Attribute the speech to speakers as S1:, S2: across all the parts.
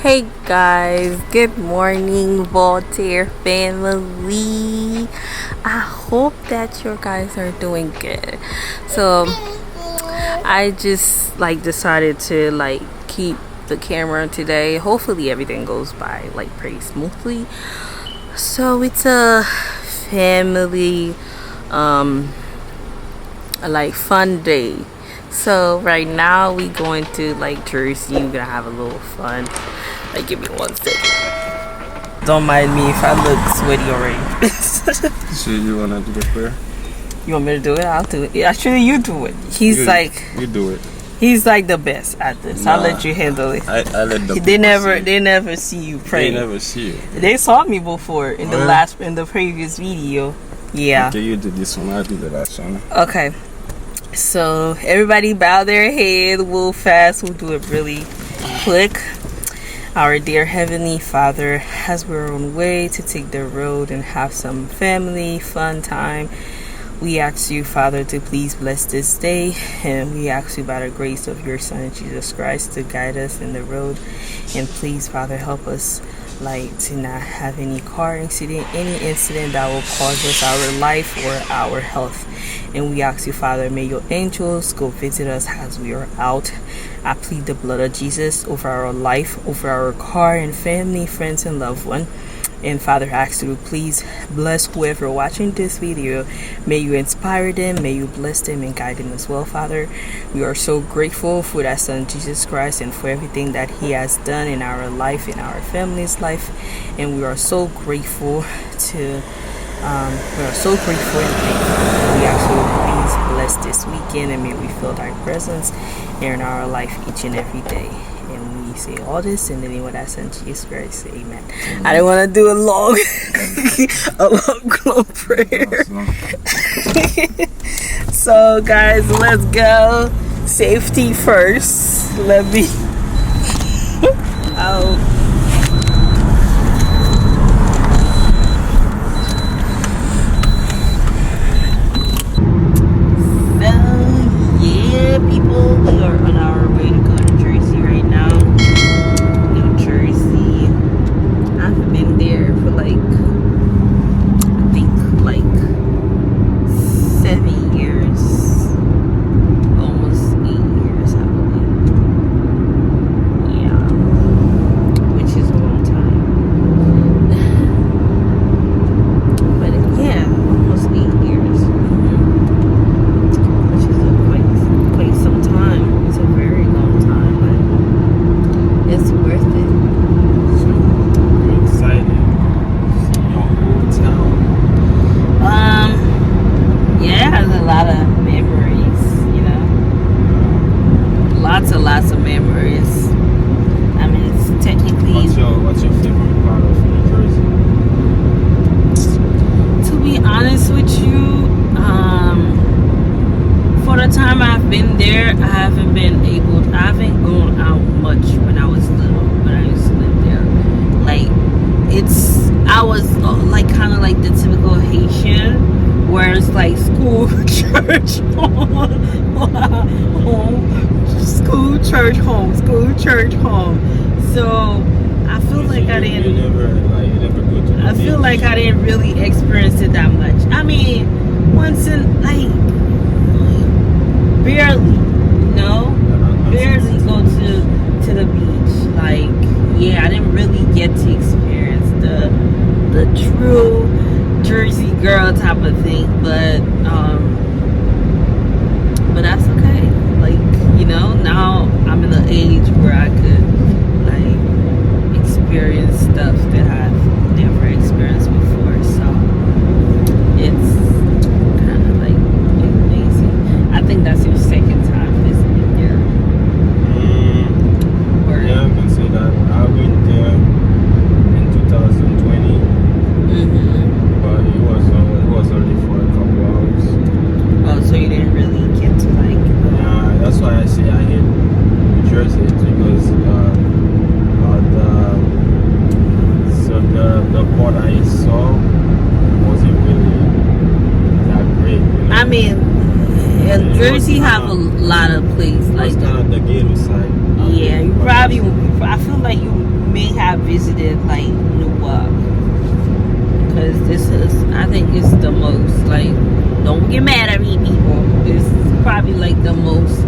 S1: Hey guys, good morning, Voltaire family. I hope that you guys are doing good. So, I just decided to keep the camera today. Hopefully, everything goes by pretty smoothly. So, it's a family fun day. So right now we going to Jersey. We're gonna have a little fun. Give me 1 second. Don't mind me if I look sweaty already.
S2: So you wanna do the prayer?
S1: You want me to do it? I'll do it. Actually, you do it.
S2: You do it.
S1: He's the best at this. I'll let you handle it.
S2: I let the
S1: They never see you pray.
S2: They never see you.
S1: They saw me before in the previous video. Yeah.
S2: Okay, you do this one. I'll do the last one.
S1: Okay. So everybody bow their head. We'll fast. We'll do it really quick. Our dear Heavenly Father, as we're on our way to take the road and have some family fun time, we ask you, Father, to please bless this day, and we ask you by the grace of your Son Jesus Christ to guide us in the road, and please, Father, help us to not have any car incident, any incident that will cause us our life or our health. And we ask you, Father, may your angels go visit us as we are out. I plead the blood of Jesus over our life, over our car and family, friends and loved one. And Father, I ask you to please bless whoever watching this video. May you inspire them, may you bless them and guide them as well, Father. We are so grateful for that Son, Jesus Christ, and for everything that he has done in our life, in our family's life. And we are so grateful and thankful. We ask you to please bless this weekend, and may we feel thy presence in our life each and every day. And we say all this in the name of that Son, Jesus Christ. Amen. I don't want to do a long prayer. So guys, let's go. Safety first. Let me people, we are on our way to go to Jersey right now. New Jersey. I haven't been there for I think 7 years. Almost 8 years, I believe. Yeah. Which is a long time. But yeah, almost 8 years. Which is quite some time. It's a very long time, but it's worth it.
S2: So you're excited to see your hometown?
S1: Yeah, it has a lot of memories, lots of memories. I mean, it's technically.
S2: What's your favorite part of New Jersey?
S1: To be honest with you, for the time I've been there, I haven't gone out much when I was little, when I used to live there. I was kind of the typical Haitian, where it's school, church, home, school, church, home, school, church, home. So I feel like I didn't.
S2: You never go to the
S1: I feel like I didn't really experience it that much. I mean, once in barely go to the beach. I didn't really get to experience the true Jersey girl type of thing, but that's okay. Now I'm in the age where I could experience stuff that I've never experienced before. So it's kind of amazing. I think that's your second time visiting there.
S2: Yeah, I can say that. I went there in 2020, but it was only for a couple hours.
S1: Oh, so you didn't really get to
S2: Yeah, that's why I say I hate New Jersey, because the part I saw wasn't really that great.
S1: I mean, Jersey have a lot of places
S2: like that. The ghetto side.
S1: Yeah, you probably. I feel like you may have visited like Newark, because I think it's the most, like, don't get mad at me, people. It's probably like the most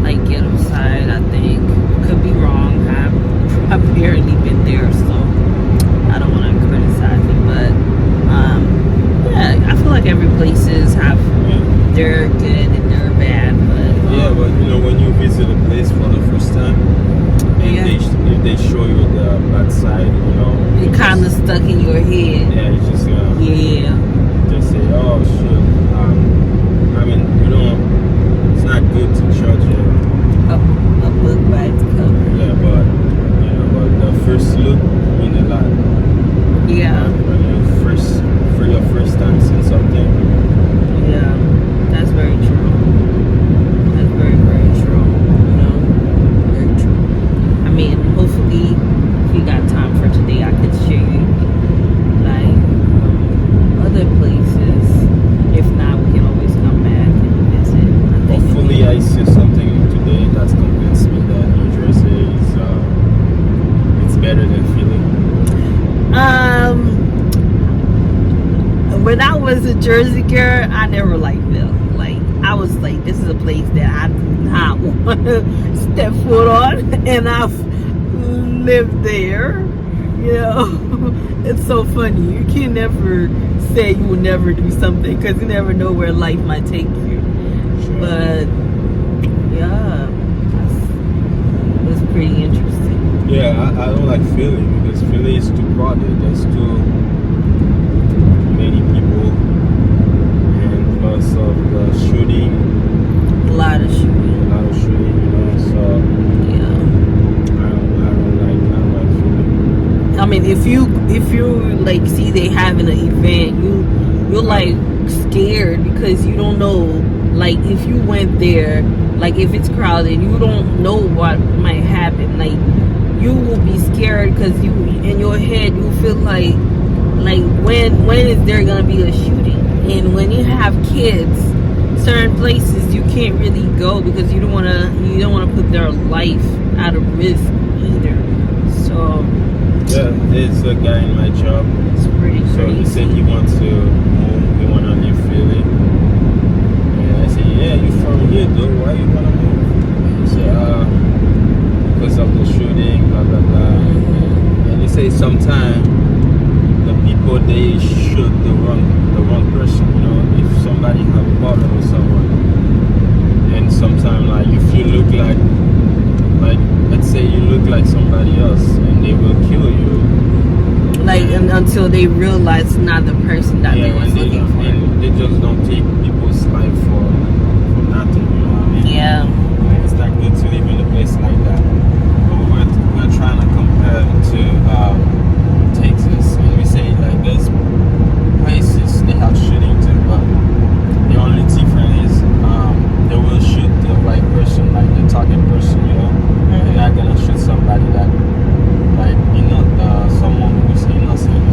S1: like ghetto side. I think, could be wrong. I've barely been there, so I don't want to criticize it, but yeah, I feel like every places have their good and their bad, but
S2: yeah, but when you visit a place for the first time, and they show you the bad side,
S1: it kind of stuck in your head.
S2: Yeah, you just they say, oh shit. I mean, it's not good to judge
S1: a book by its cover.
S2: Yeah, but the first look mean a lot.
S1: Yeah.
S2: When for your first time seeing something.
S1: Yeah, that's very true. That's very, very true. Very true. I mean, hopefully, if you got time for today, I could show you like other places. If not, we can always come back and visit.
S2: Hopefully, I see something today that's convinced me that New Jersey is it's better than Philly.
S1: When I was a Jersey girl, I never liked Philly. Like, I was like, this is a place that I do not want to step foot on, and I've lived there. It's so funny. You can never say you will never do something, because you never know where life might take you.
S2: Sure.
S1: But yeah, it was pretty interesting.
S2: Yeah, I don't like Philly because Philly is too crowded. There's too many people, and plus of the shooting.
S1: A lot of shooting.
S2: So
S1: Yeah.
S2: I don't like Philly.
S1: I mean, if you like see they having an event, you're like scared, because you don't know, like, if you went there, like, if it's crowded, you don't know what might happen. Like, you will be scared, because you, in your head, you feel like when is there gonna be a shooting? And when you have kids, certain places you can't really go, because you don't wanna put their life at a risk either. So
S2: yeah, there's a guy in my job.
S1: It's pretty
S2: So
S1: crazy.
S2: he said he wants to move. He wanna leave Philly. And I said, yeah, you from here though? Why you wanna move? And he said, because of the shooting, blah blah blah. And he said sometimes the people, they shoot the wrong person. If somebody have a problem with someone, and sometimes, like, if you look like let's say you look like somebody else, and they will kill you.
S1: Like, until they realize it's not the person that they was looking for.
S2: And they just don't take people's life for nothing. You know what I mean?
S1: Yeah.
S2: It's not good to live in a place like that. But we're trying to compare to Texas, and we say, like, there's places they have shooting too, but the only difference is they will shoot the right person, like the target person. They're not gonna shoot somebody that, like, someone who's innocent.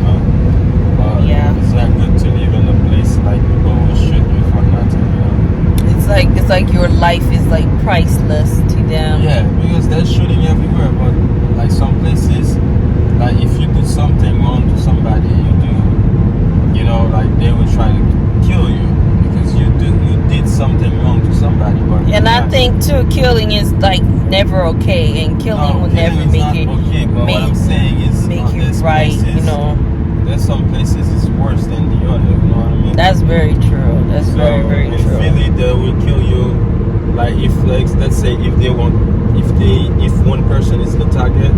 S2: But
S1: Yeah.
S2: it's not good to live in a place like people will shoot you for nothing.
S1: It's like your life is like priceless to them.
S2: Yeah, because they're shooting everywhere, but like some places, like if you do something wrong to somebody, like they will try to kill you because you did something wrong to somebody. But
S1: And I think too, killing is like never okay, and killing will never make it.
S2: Okay, but what I'm saying is,
S1: make you
S2: there's
S1: right.
S2: places, there's some places it's worse than the other. You know what I mean?
S1: That's very true. That's very, very
S2: in
S1: true.
S2: Philly, they will kill you. Like, if, like, let's say if one person is the target,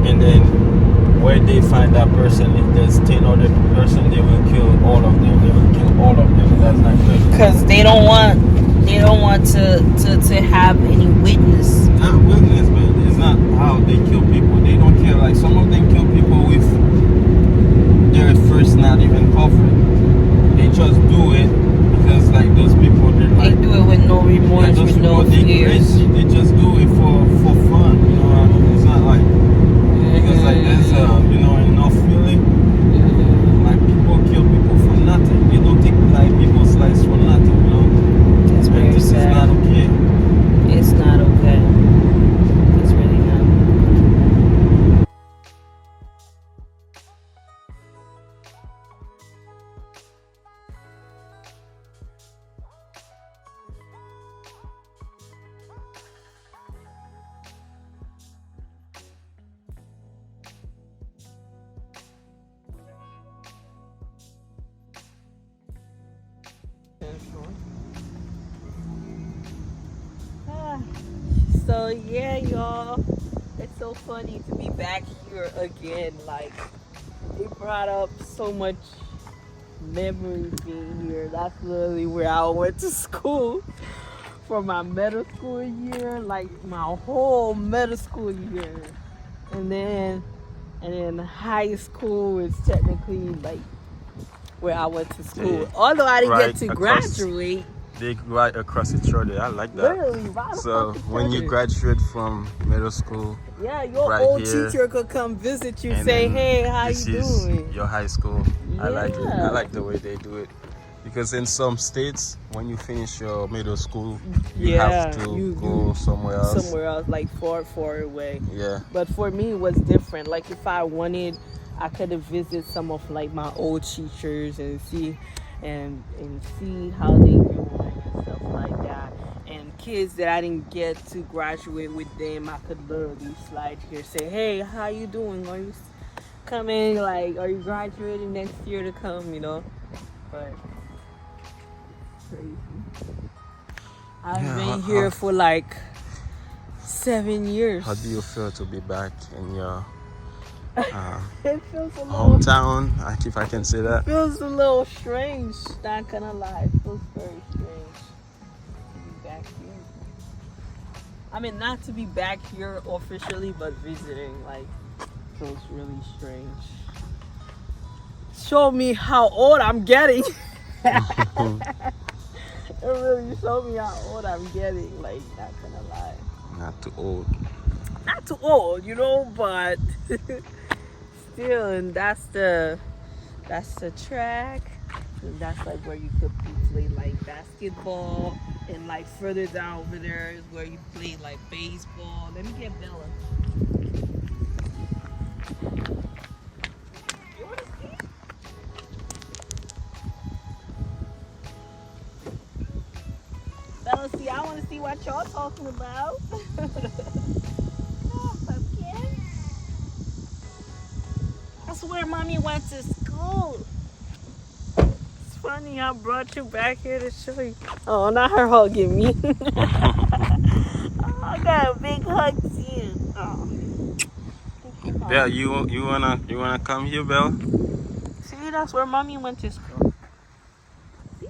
S2: and then where they find that person, if there's 10 other person, they will kill all of them. They will kill all of them. That's not good.
S1: Because they don't want to have any witness.
S2: Not witness, but it's not how they kill people. They don't kill, like, some of them kill people with their first not even covered. They just do it because, like, those people,
S1: They do it with no remorse, with no fears.
S2: They just do it for fun. You know what I mean? It's not like, because, like, there's enough feeling. Like, people kill people for nothing. They don't take, like, people's lives for nothing.
S1: It's very
S2: this
S1: sad.
S2: is not okay.
S1: It's not okay. It's really not. Ah, so yeah, y'all, it's so funny to be back here again. Like, it brought up so much memories being here. That's literally where I went to school for my middle school year, like my whole middle school year. And then high school is technically like where I went to school.
S2: They
S1: Although I didn't get
S2: right
S1: to
S2: across.
S1: graduate,
S2: They right across each other. I like that.
S1: literally right
S2: So
S1: across the
S2: when you
S1: corner.
S2: graduate from middle school,
S1: Yeah, your
S2: right
S1: old
S2: here,
S1: teacher could come visit you,
S2: and
S1: say,
S2: then
S1: "Hey, how
S2: this
S1: you
S2: is
S1: doing?"
S2: your high school. I like it. I
S1: Yeah.
S2: like the way they do it. Because in some states, when you finish your middle school, you
S1: Yeah,
S2: have to
S1: you
S2: go somewhere else.
S1: somewhere else, like far away.
S2: Yeah.
S1: But for me, it was different. Like if I wanted, I could have visited some of like my old teachers and see how they doing and stuff like that. And kids that I didn't get to graduate with them, I could literally slide here, say, "Hey, how you doing? Are you coming? Like, are you graduating next year to come?" You know, but crazy. I've
S2: Yeah,
S1: been here for like 7 years.
S2: How do you feel to be back in your
S1: It feels a little
S2: hometown, if I can say that?
S1: feels a little strange, not gonna lie. It feels very strange to be back here. I mean, not to be back here officially, but visiting, like, feels really strange. Show me how old I'm getting. It really showed me how old I'm getting, like, not gonna lie.
S2: Not too old.
S1: Not too old, you know, but still, and that's the track. And that's like where you could play like basketball, and like further down over there is where you play like baseball. Let me get Bella. You wanna see? Bella, see, I wanna see what y'all talking about. Oh, okay. That's where mommy went to school. It's funny I brought you back here to show you. Oh, not her hugging me. Oh, I got a big hug to you. Oh.
S2: Belle, you wanna come here, Belle?
S1: See, that's where mommy went to school. See?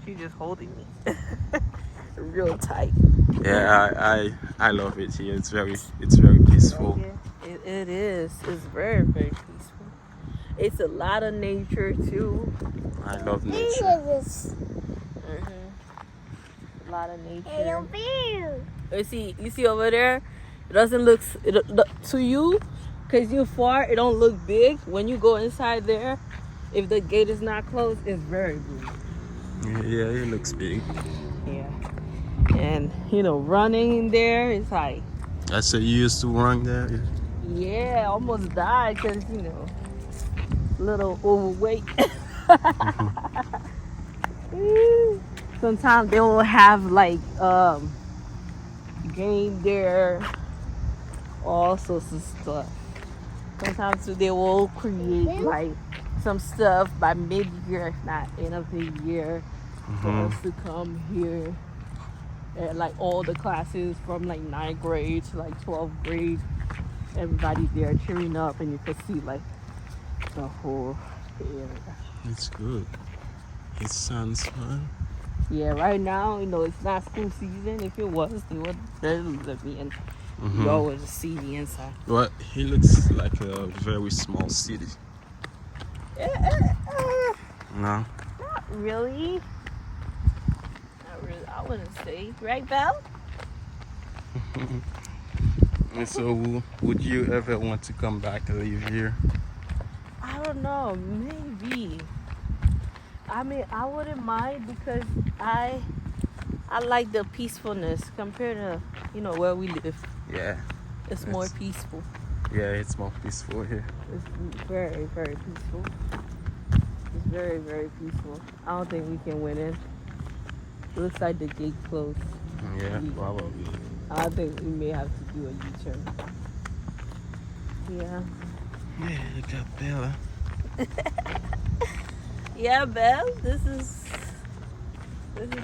S1: She just holding me. Real tight.
S2: Yeah, I love it here. It's very peaceful.
S1: Yeah, it is. It's very peaceful. It's a lot of nature too.
S2: I love nature.
S1: Mm-hmm. A lot of nature. You see over there? It doesn't look to you, cause you're far. It don't look big. When you go inside there, if the gate is not closed, it's very big.
S2: Yeah, it looks big.
S1: Yeah. And running in there, it's like.
S2: I said you used to run there.
S1: Yeah, almost died because little overweight. Sometimes they will have like game there, all sorts of stuff. Sometimes they will create like some stuff by mid-year, if not end of the year, for us to come here. And like all the classes from like 9th grade to like 12th grade, everybody there cheering up, and you can see like the whole area.
S2: It's good. It sounds fun.
S1: Yeah, right now, it's not school season. If it was, they would let me in. You always see the inside.
S2: Well, it looks like a very small city. No?
S1: Not really. Not really. I wouldn't say. Right, Belle?
S2: And so, would you ever want to come back and live here?
S1: I don't know. Maybe. I mean, I wouldn't mind because I like the peacefulness compared to, where we live.
S2: Yeah.
S1: It's more peaceful.
S2: Yeah, it's more peaceful here.
S1: It's very, very peaceful. It's very, very peaceful. I don't think we can win in. It looks like the gate closed.
S2: Yeah, probably.
S1: I think we may have to do a U-turn. Yeah.
S2: Yeah, you got Bella.
S1: Yeah, Belle, this is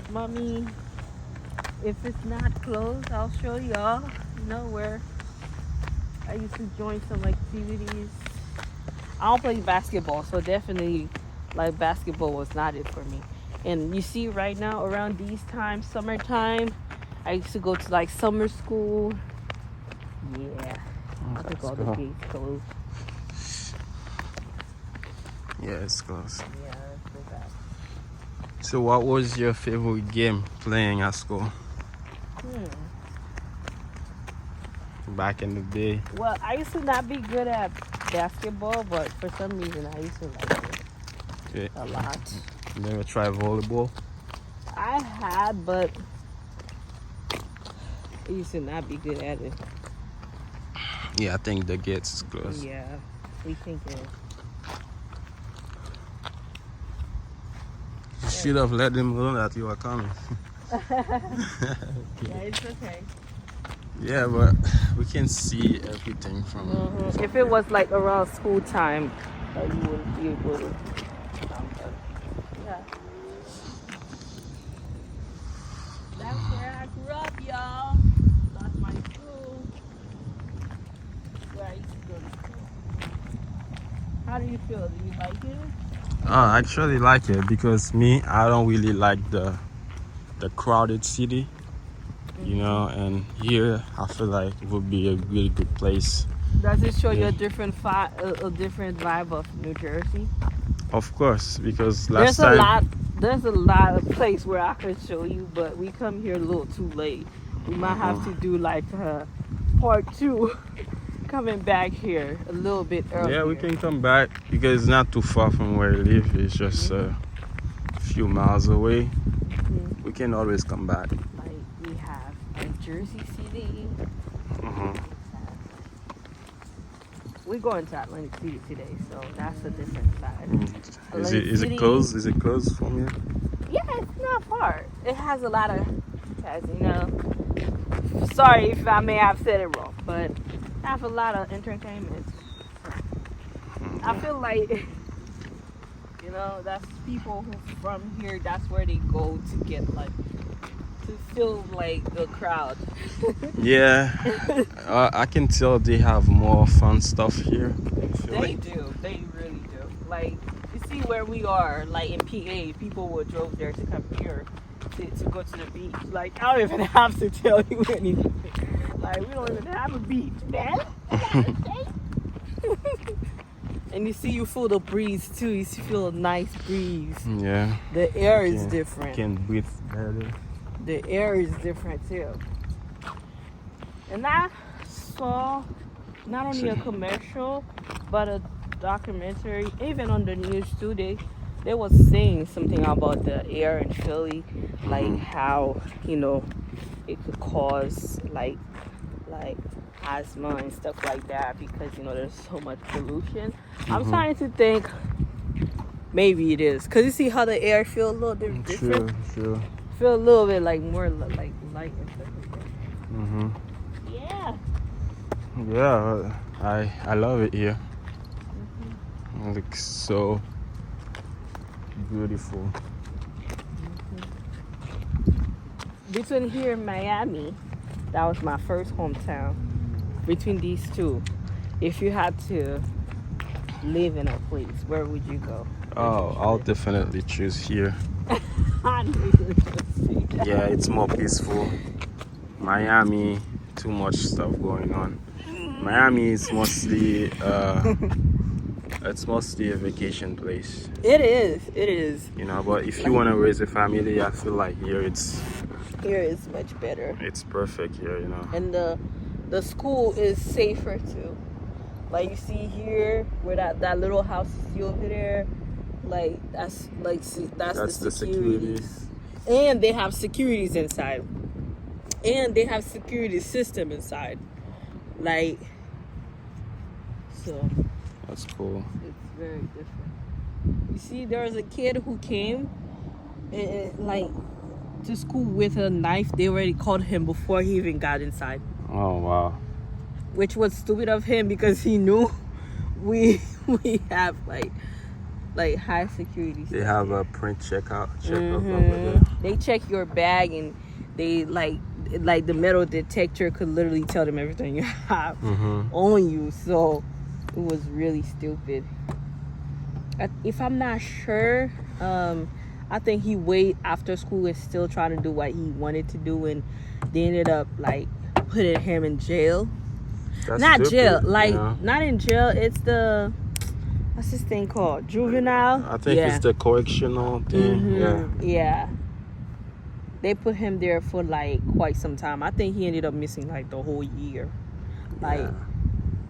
S1: mommy. If it's not closed, I'll show y'all. You know where I used to join some activities. I don't play basketball, so definitely like basketball was not it for me. And you see right now around these times, summertime, I used to go to like summer school. Yeah. I think all the gates closed.
S2: Yeah, it's close.
S1: Yeah, that's so bad.
S2: So what was your favorite game playing at school back in the day?
S1: Well, I used to not be good at basketball, but for some reason I used to like it
S2: Okay.
S1: a lot.
S2: You never try volleyball?
S1: I had, but I used to not be good at it.
S2: Yeah, I think the gates is closed.
S1: Yeah, we think it.
S2: You should have let them know that you were coming.
S1: Yeah, it's okay.
S2: Yeah, but we can see everything from.
S1: If it was like around school time, you wouldn't be able to. Yeah. That's where I grew up, y'all. That's my school. Where I used to go to school. How do you feel? Do you like it?
S2: I actually like it because me, I don't really like the crowded city, you know, and here I feel like it would be a really good place.
S1: Does it show you a different vibe of New Jersey?
S2: Of course, because last time
S1: There's a lot of place where I could show you, but we come here a little too late. We might have to do like part 2, coming back here a little bit earlier.
S2: yeah, we can come back because it's not too far from where we live. It's just a few miles away. We can always come back.
S1: Like we have Jersey City. We're going to Atlantic City today, so that's a different side.
S2: Is it close? Is it close from here?
S1: Yeah, it's not far. It has a lot of, as you know. Sorry if I may have said it wrong, but I have a lot of entertainment. I feel like, you know, that's people who from here. That's where they go to get like to feel like the crowd.
S2: Yeah, I can tell they have more fun stuff here.
S1: They do. They really do. Like, you see where we are, like in PA, people would drove there to come here to go to the beach. Like, I don't even have to tell you anything. Like, we don't even have a beach, man. And you feel the breeze too. You feel a nice breeze.
S2: Yeah.
S1: The air is different.
S2: You can breathe better.
S1: The air is different too. And I saw not only a commercial, but a documentary, even on the news too. They was saying something about the air in Philly, like how, you know, it could cause like asthma and stuff like that because, you know, there's so much pollution. I'm starting to think maybe it is, because you see how the air feel a little bit different.
S2: Sure.
S1: Feel a little bit like more like light and stuff like that.
S2: Yeah, I love it here. It looks so beautiful.
S1: Between here and Miami, that was my first hometown. Between these two, if you had to live in a place, where would you go?
S2: I'll definitely choose here.
S1: I knew you were gonna say that.
S2: Yeah, it's more peaceful. Miami, too much stuff going on. Miami is mostly it's mostly a vacation place.
S1: It is.
S2: You know, but if you want to raise a family, I feel like here it's
S1: much better.
S2: It's perfect here, you know.
S1: And the school is safer too. Like you see here, where that little house you see over there, like that's the securities. And they have securities inside. And they have security system inside. Like, so
S2: That's cool.
S1: it's very different. You see, there was a kid who came like to school with a knife. They already caught him before he even got inside.
S2: Oh wow.
S1: Which was stupid of him because he knew we have like like high security.
S2: They have a print checkout over
S1: Mm-hmm.
S2: there.
S1: They check your bag and they like the metal detector could literally tell them everything you have on you. So it was really stupid. If I'm not sure, I think he waited after school and still trying to do what he wanted to do, and they ended up like putting him in jail.
S2: That's
S1: Not
S2: stupid,
S1: jail, like
S2: you know?
S1: not in jail. It's the what's this thing called? Juvenile.
S2: I think it's the correctional thing.
S1: Yeah. They put him there for like quite some time. I think he ended up missing like the whole year. Like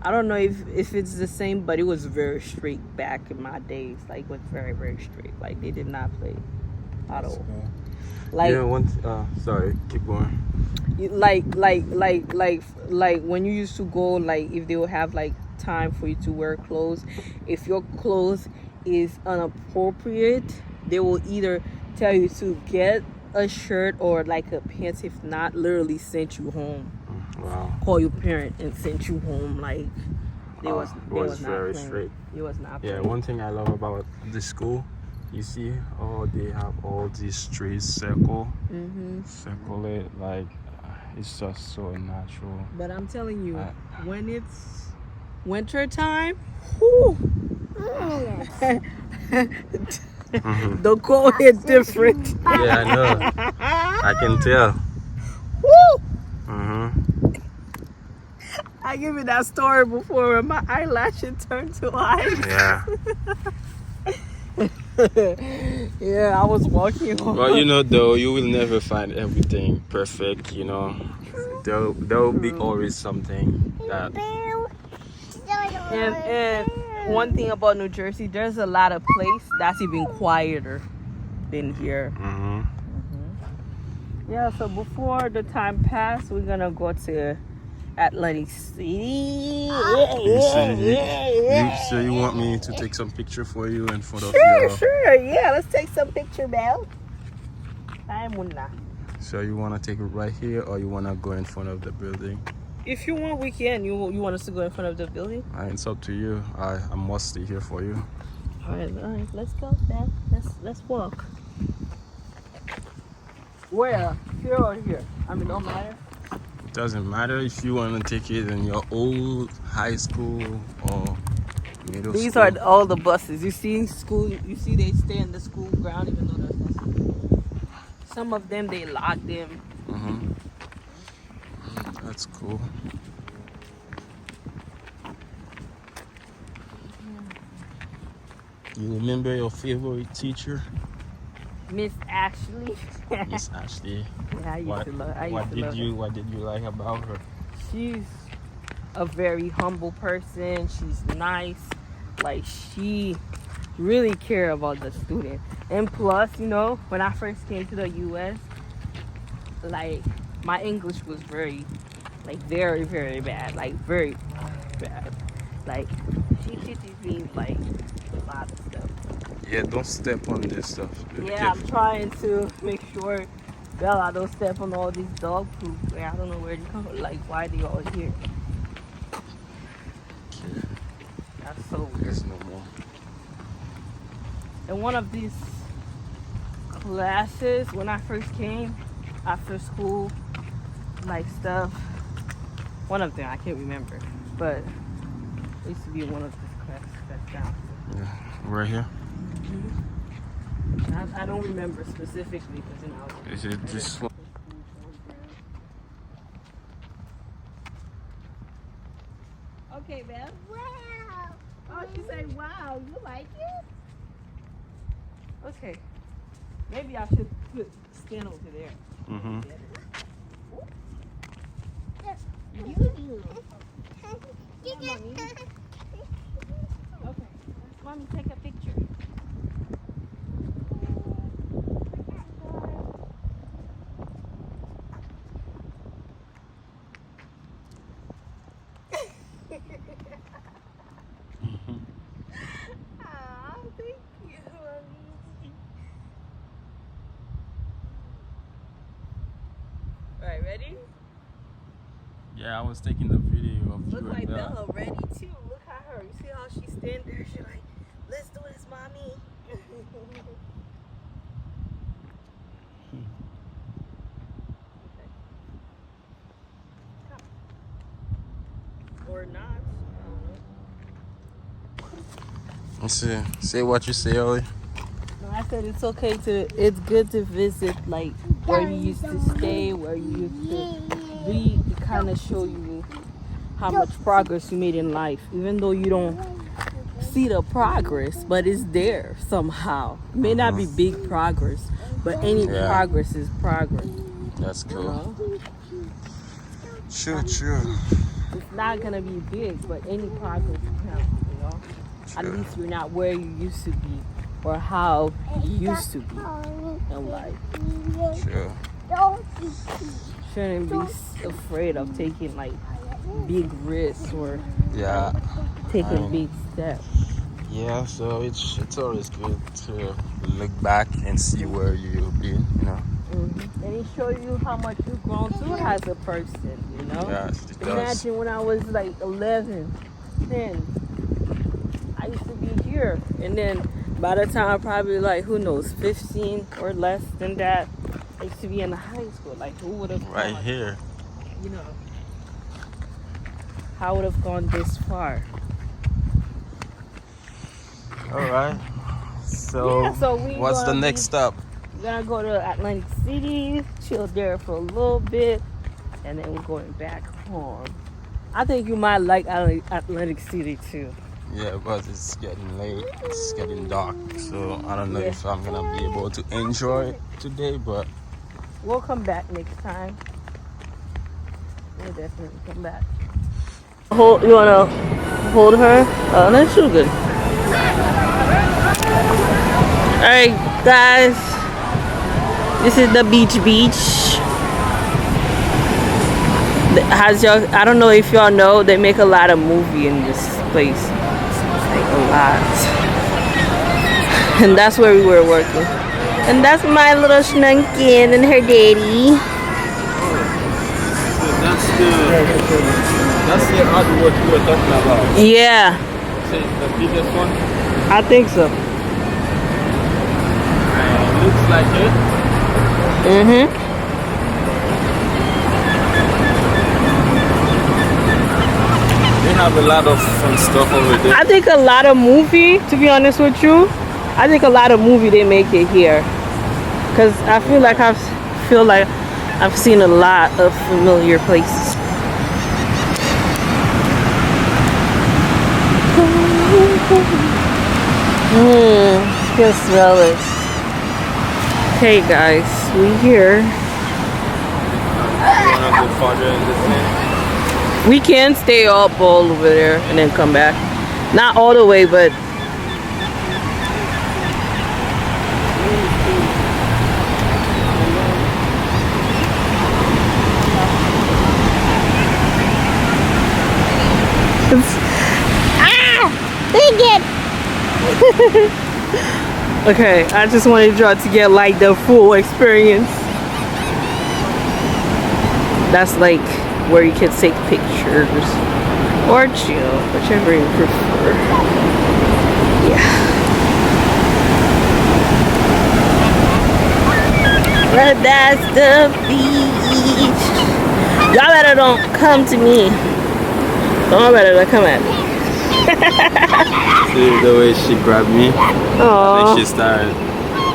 S1: I don't know if it's the same, but it was very strict back in my days. Like it was very, very strict. Like they did not play at all. Like
S2: sorry, keep going.
S1: Like when you used to go, like if they would have like time for you to wear clothes, if your clothes is inappropriate, they will either tell you to get a shirt or like a pants. If not, literally sent you home.
S2: Wow.
S1: Call your parent and sent you home. Like
S2: It was very strict.
S1: It was not.
S2: Yeah, one thing I love about the school, you see, they have all these trees circle it, like it's just so natural.
S1: But I'm telling you, when it's winter time, whoo, the cold hit different.
S2: Yeah, I know. I can tell.
S1: Woo! I give you that story before when my eyelashes turned to ice.
S2: Yeah.
S1: Yeah, I was walking home.
S2: But you know, though, you will never find everything perfect, you know. There will be always something that...
S1: And one thing about New Jersey, there's a lot of places that's even quieter than here. Yeah, so before the time pass, we're gonna go to Atlantic City.
S2: So you want me to take some picture for you in front of
S1: Sure. Yeah, let's take some picture, Belle.
S2: So you want to take it right here, or you want to go in front of the building?
S1: If you want, we can. You want us to go in front of the building?
S2: It's up to you. I must stay here for you.
S1: All right. Let's go, Belle. Let's walk. Where? Here or here? I mean, don't matter.
S2: It doesn't matter if you want to take it in your old high school or middle
S1: These
S2: school.
S1: are all the buses. You see school. You see they stay in the school ground even though there's no school. Some of them they lock them.
S2: That's cool. You remember your favorite teacher?
S1: Miss Ashley.
S2: Miss Ashley.
S1: Yeah, I used to love her.
S2: What did you like about her?
S1: She's a very humble person. She's nice. Like she really care about the student. And plus, you know, when I first came to the US, like my English was very, very, very bad. Like very bad. Like she teaches me like a lot of stuff.
S2: Yeah, don't step on this stuff.
S1: Yeah, I'm trying to make sure Bella don't step on all these dog poop. I don't know where they come, like why they all here. That's so weird.
S2: There's no more.
S1: In one of these classes, when I first came after school, like stuff, one of them, I can't remember, but it used to be one of these classes that's down.
S2: Yeah, right here.
S1: I don't remember specifically because you know.
S2: Is it this one?
S1: Okay, Beth. Wow. Oh, she said, "Wow, you like it?" Okay. Maybe I should stand over there. You. Come on, Mommy. Okay. Let's Mommy take a picture. Thank you, Mommy. Alright, ready?
S2: Yeah, I was taking the video of you
S1: Look
S2: and
S1: like
S2: Bella.
S1: Bella ready too. Look at her. You see how she's standing there? She's like, Let's do this, mommy. Or not.
S2: Let's see. Say what you say, Ollie.
S1: No, I said it's okay it's good to visit like where you used to stay, where you used to be, to kind of show you how much progress you made in life, even though you don't see the progress, but it's there somehow. It may not be big progress, but any progress is progress.
S2: That's cool.
S1: You know?
S2: True.
S1: It's not gonna be big, but any progress counts, you know? At least you're not where you used to be or how you used to be in life.
S2: True.
S1: Shouldn't be afraid of taking like big risks or taking big steps.
S2: Yeah, so it's always good to look back and see where you've been, you know.
S1: Mm-hmm. And it shows you how much you've grown too as a person, you know.
S2: Yes, it does.
S1: Imagine when I was like 11, 10, I used to be here, and then by the time I'm probably like, who knows, 15 or less than that, I used to be in high school. Like, who would have
S2: right here?
S1: You know, how would have gone this far?
S2: All right. So, what's the next stop?
S1: We're gonna go to Atlantic City, chill there for a little bit, and then we're going back home. I think you might like Atlantic City too.
S2: Yeah, but it's getting late. It's getting dark, so I don't know if I'm gonna be able to enjoy it today, but
S1: we'll come back next time. We'll definitely come back. You wanna hold her? Oh, that's so good. Alright, guys. This is the beach. I don't know if y'all know, they make a lot of movie in this place. Like a lot. And that's where we were working. And that's my little Schnunkin and her daddy.
S2: That's the artwork you were talking about.
S1: Yeah.
S2: The biggest one?
S1: I think so.
S2: Looks like it.
S1: Mm-hmm.
S2: They have a lot of fun stuff over there.
S1: I think a lot of movie, to be honest with you, I think a lot of movie they make it here. Cause I feel like I've seen a lot of familiar places. You can smell it. Hey guys, we here. We can stay up all over there and then come back. Not all the way, but dang it! Okay, I just wanted y'all to get like the full experience. That's like where you can take pictures or chill, whichever you prefer. Yeah. But that's the beach. Y'all better don't come to me. Y'all better come at me.
S2: See the way she grabbed me.
S1: Oh.
S2: I think she's tired.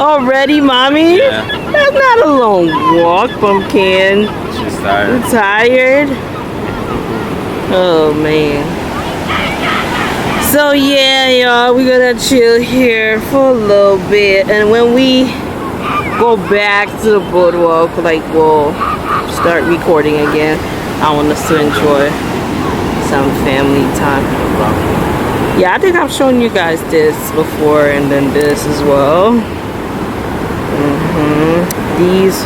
S1: Already, mommy?
S2: Yeah.
S1: That's not a long walk, pumpkin.
S2: She's tired.
S1: You tired? Oh man. So yeah, y'all, we're gonna chill here for a little bit, and when we go back to the boardwalk, like we'll start recording again. I want us to enjoy some family time. Yeah, I think I've shown you guys this before, and then this as well. These.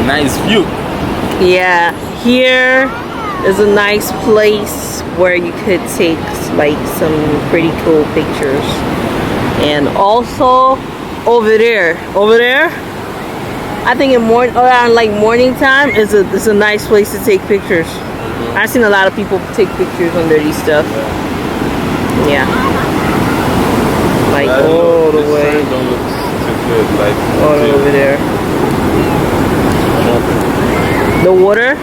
S2: Nice view.
S1: Yeah, here is a nice place where you could take like some pretty cool pictures. And also over there. Over there. I think around like morning time is a nice place to take pictures. I've seen a lot of people take pictures under these stuff. Yeah. Like all the way.
S2: Don't look too good. Like
S1: all over there. The water.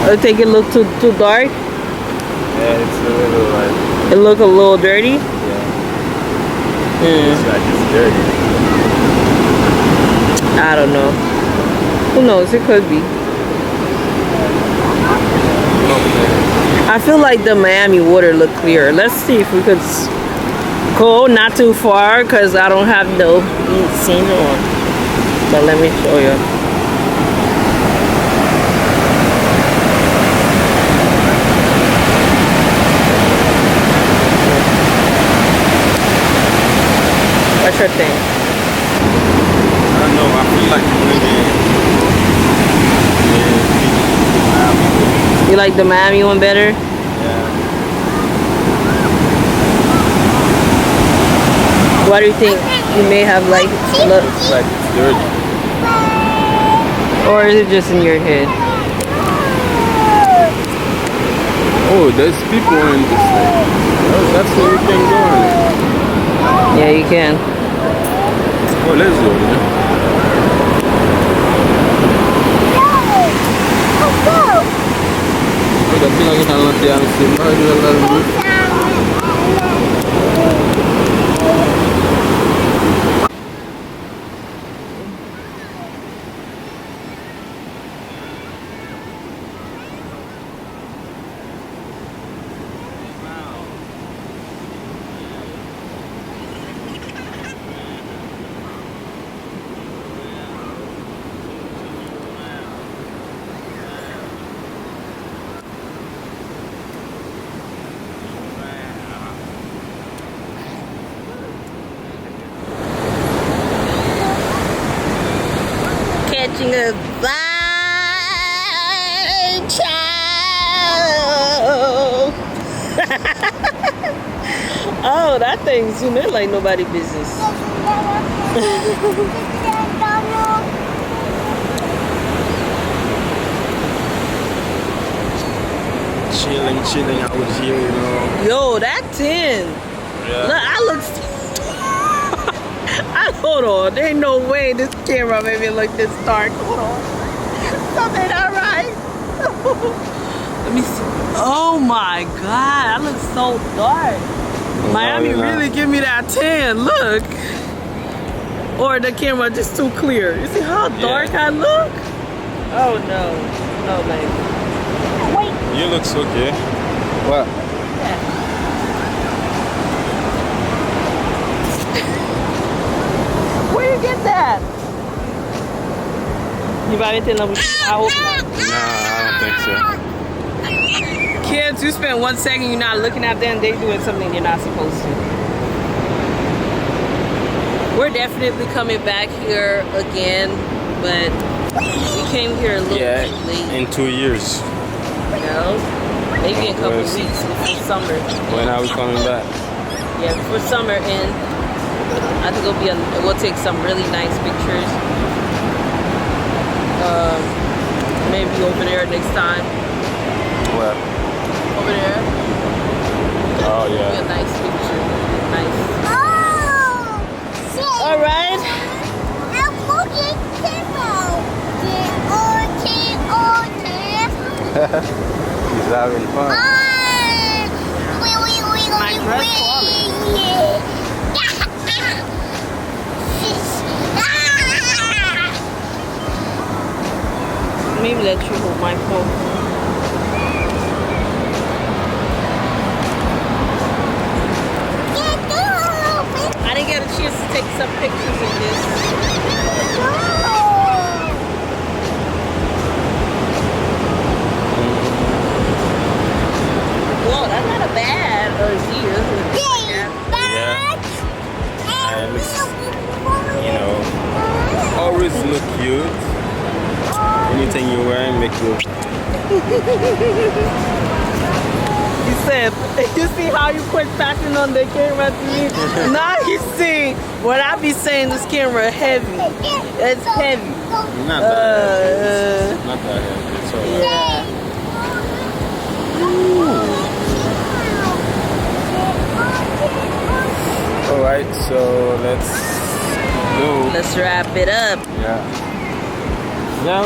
S1: I think it looked too dark.
S2: Yeah, it's a little like.
S1: It looked a little dirty.
S2: Yeah. It's like it's dirty.
S1: I don't know. Who knows? It could be. I feel like the Miami water looked clearer. Let's see if we could go not too far because I don't have no scene on. But let me show you. What's your thing?
S2: I don't know. I feel like
S1: You like the Miami one better?
S2: Yeah.
S1: What do you think? You may have like look,
S2: It's like it's dirty.
S1: or is it just in your head?
S2: Oh, there's people in this thing. Oh, that's where you can go in.
S1: Yeah, you can.
S2: Oh, let's go, man. Tapi lagi dalam tiang simba di dalam
S1: Catching a vibe, child. Oh, that thing zoom in like nobody business.
S2: chilling out here, you know.
S1: Yo, that 10.
S2: Yeah.
S1: Look, hold on. There ain't no way this camera made me look this dark. Hold on. Something not right. Let me see. Oh my God, that looks so dark. Miami really give me that 10. Look. Or the camera just too clear. You see how dark I look? Oh no. No, baby. Wait.
S2: You look so good. What?
S1: Where you get that? You buy anything like I hope not.
S2: Nah, I don't think so.
S1: Kids, you spend 1 second, you're not looking at them, they doing something you're not supposed to. We're definitely coming back here again, but we came here a little bit late.
S2: In 2 years.
S1: You know? Maybe in a couple weeks before summer.
S2: When are we coming back?
S1: Yeah, before summer ends. I think we'll take some really nice pictures. Maybe over there next time.
S2: Where?
S1: Over there.
S2: Oh yeah.
S1: Be a nice picture. Nice.
S3: Oh!
S1: All right.
S3: I'm looking
S2: He's having fun.
S1: My dress falling. Maybe let you hold my phone. I didn't get a chance to take some pictures of this. Whoa, that's not a bad idea.
S2: And you know, always look cute. Anything you're wearing make you.
S1: You said, you see how you quit passing on the camera to me? Now you see what I be saying, this camera heavy. It's heavy.
S2: Not that heavy. It's not that heavy. It's alright.
S1: Yeah.
S2: Alright, so let's go.
S1: Let's wrap it up.
S2: Yeah. Now